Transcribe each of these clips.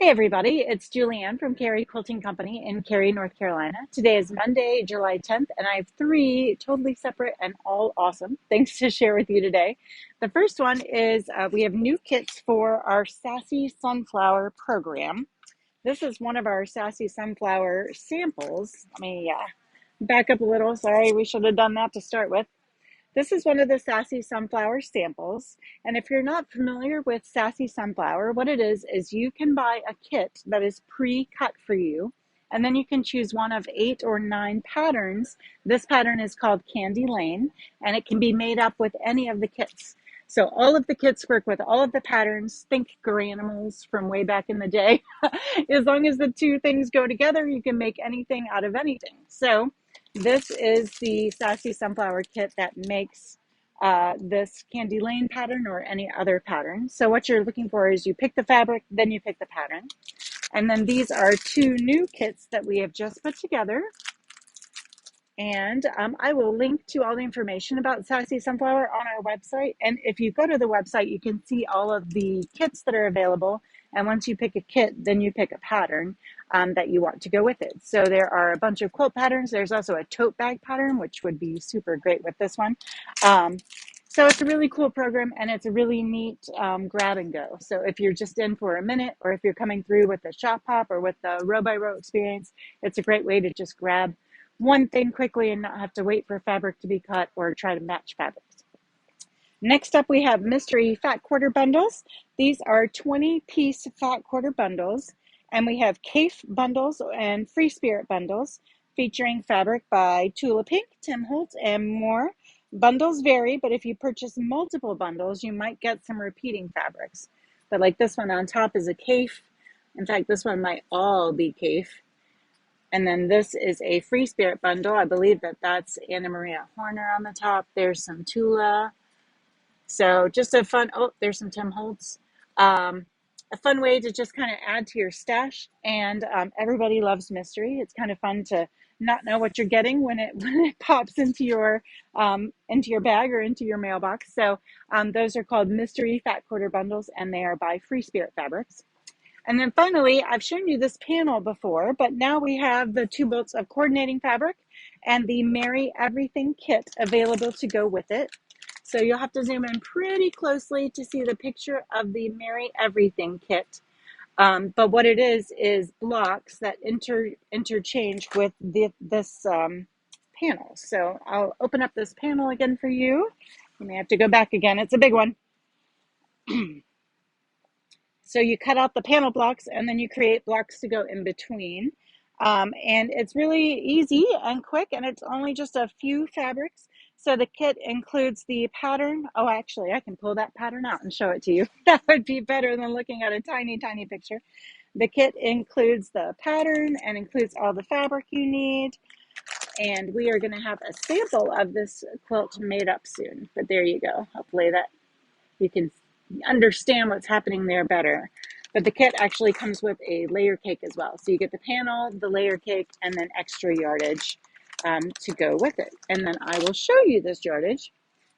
Hey everybody, it's Julianne from Cary Quilting Company in Cary, North Carolina. Today is Monday, July 10th, and I have three totally separate and all awesome things to share with you today. The first one is we have new kits for our Sassy Sunflower program. This is one of our Sassy Sunflower samples. Let me back up a little. Sorry, we should have done that to start with. This is one of the Sassy Sunflower samples. And if you're not familiar with Sassy Sunflower, what it is you can buy a kit that is pre-cut for you. And then you can choose one of 8 or 9 patterns. This pattern is called Candy Lane, and it can be made up with any of the kits. So all of the kits work with all of the patterns. Think Garanimals from way back in the day. As long as the two things go together, you can make anything out of anything. So this is the Sassy Sunflower kit that makes this Candy Lane pattern or any other pattern. So what you're looking for is you pick the fabric, then you pick the pattern. And then these are 2 new kits that we have just put together. And I will link to all the information about Sassy Sunflower on our website. And if you go to the website, you can see all of the kits that are available. And once you pick a kit, then you pick a pattern that you want to go with it. So there are a bunch of quilt patterns. There's also a tote bag pattern, which would be super great with this one. So it's a really cool program, and it's a really neat grab and go. So if you're just in for a minute, or if you're coming through with the shop hop or with the row by row experience, it's a great way to just grab one thing quickly and not have to wait for fabric to be cut or try to match fabrics. Next up, we have mystery fat quarter bundles. These are 20-piece fat quarter bundles, and we have Cafe bundles and Free Spirit bundles featuring fabric by Tula Pink, Tim Holtz, and more. Bundles vary, but if you purchase multiple bundles, you might get some repeating fabrics. But like this one on top is a Cafe. In fact, this one might all be Cafe. And then this is a Free Spirit bundle. I believe that's Anna Maria Horner on the top. There's some Tula. So just a fun, there's some Tim Holtz. A fun way to just kind of add to your stash. And everybody loves mystery. It's kind of fun to not know what you're getting when it pops into your bag or into your mailbox. So those are called mystery fat quarter bundles, and they are by Free Spirit Fabrics. And then finally, I've shown you this panel before, but now we have the 2 bolts of coordinating fabric and the Marry Everything kit available to go with it. So you'll have to zoom in pretty closely to see the picture of the Marry Everything kit. But what it is blocks that interchange with this panel. So I'll open up this panel again for you. You may have to go back again. It's a big one. So you cut out the panel blocks, and then you create blocks to go in between. And it's really easy and quick, and it's only just a few fabrics. So the kit includes the pattern. Oh, actually, I can pull that pattern out and show it to you. That would be better than looking at a tiny, tiny picture. The kit includes the pattern and includes all the fabric you need. And we are going to have a sample of this quilt made up soon. But there you go. Hopefully that you can understand what's happening there better. But the kit actually comes with a layer cake as well. So you get the panel, the layer cake, and then extra yardage to go with it. And then I will show you this yardage.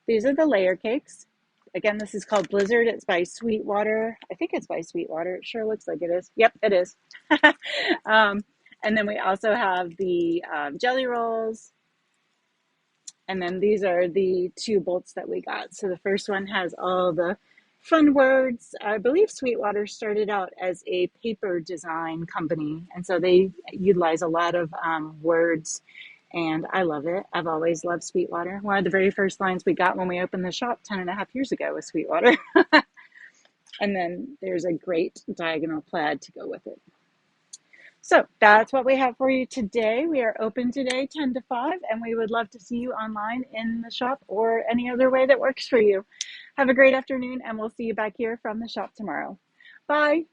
These are the layer cakes. Again, this is called Blizzard. It's by Sweetwater. I think it's by Sweetwater. It sure looks like it is. Yep, it is. And then we also have the jelly rolls. And then these are the 2 bolts that we got. So the first one has all the fun words. I believe Sweetwater started out as a paper design company, and so they utilize a lot of words, and I love it. I've always loved Sweetwater. One of the very first lines we got when we opened the shop 10.5 years ago was Sweetwater. And then there's a great diagonal plaid to go with it. So that's what we have for you today. We are open today 10 to 5, and we would love to see you online in the shop or any other way that works for you. Have a great afternoon, and we'll see you back here from the shop tomorrow. Bye.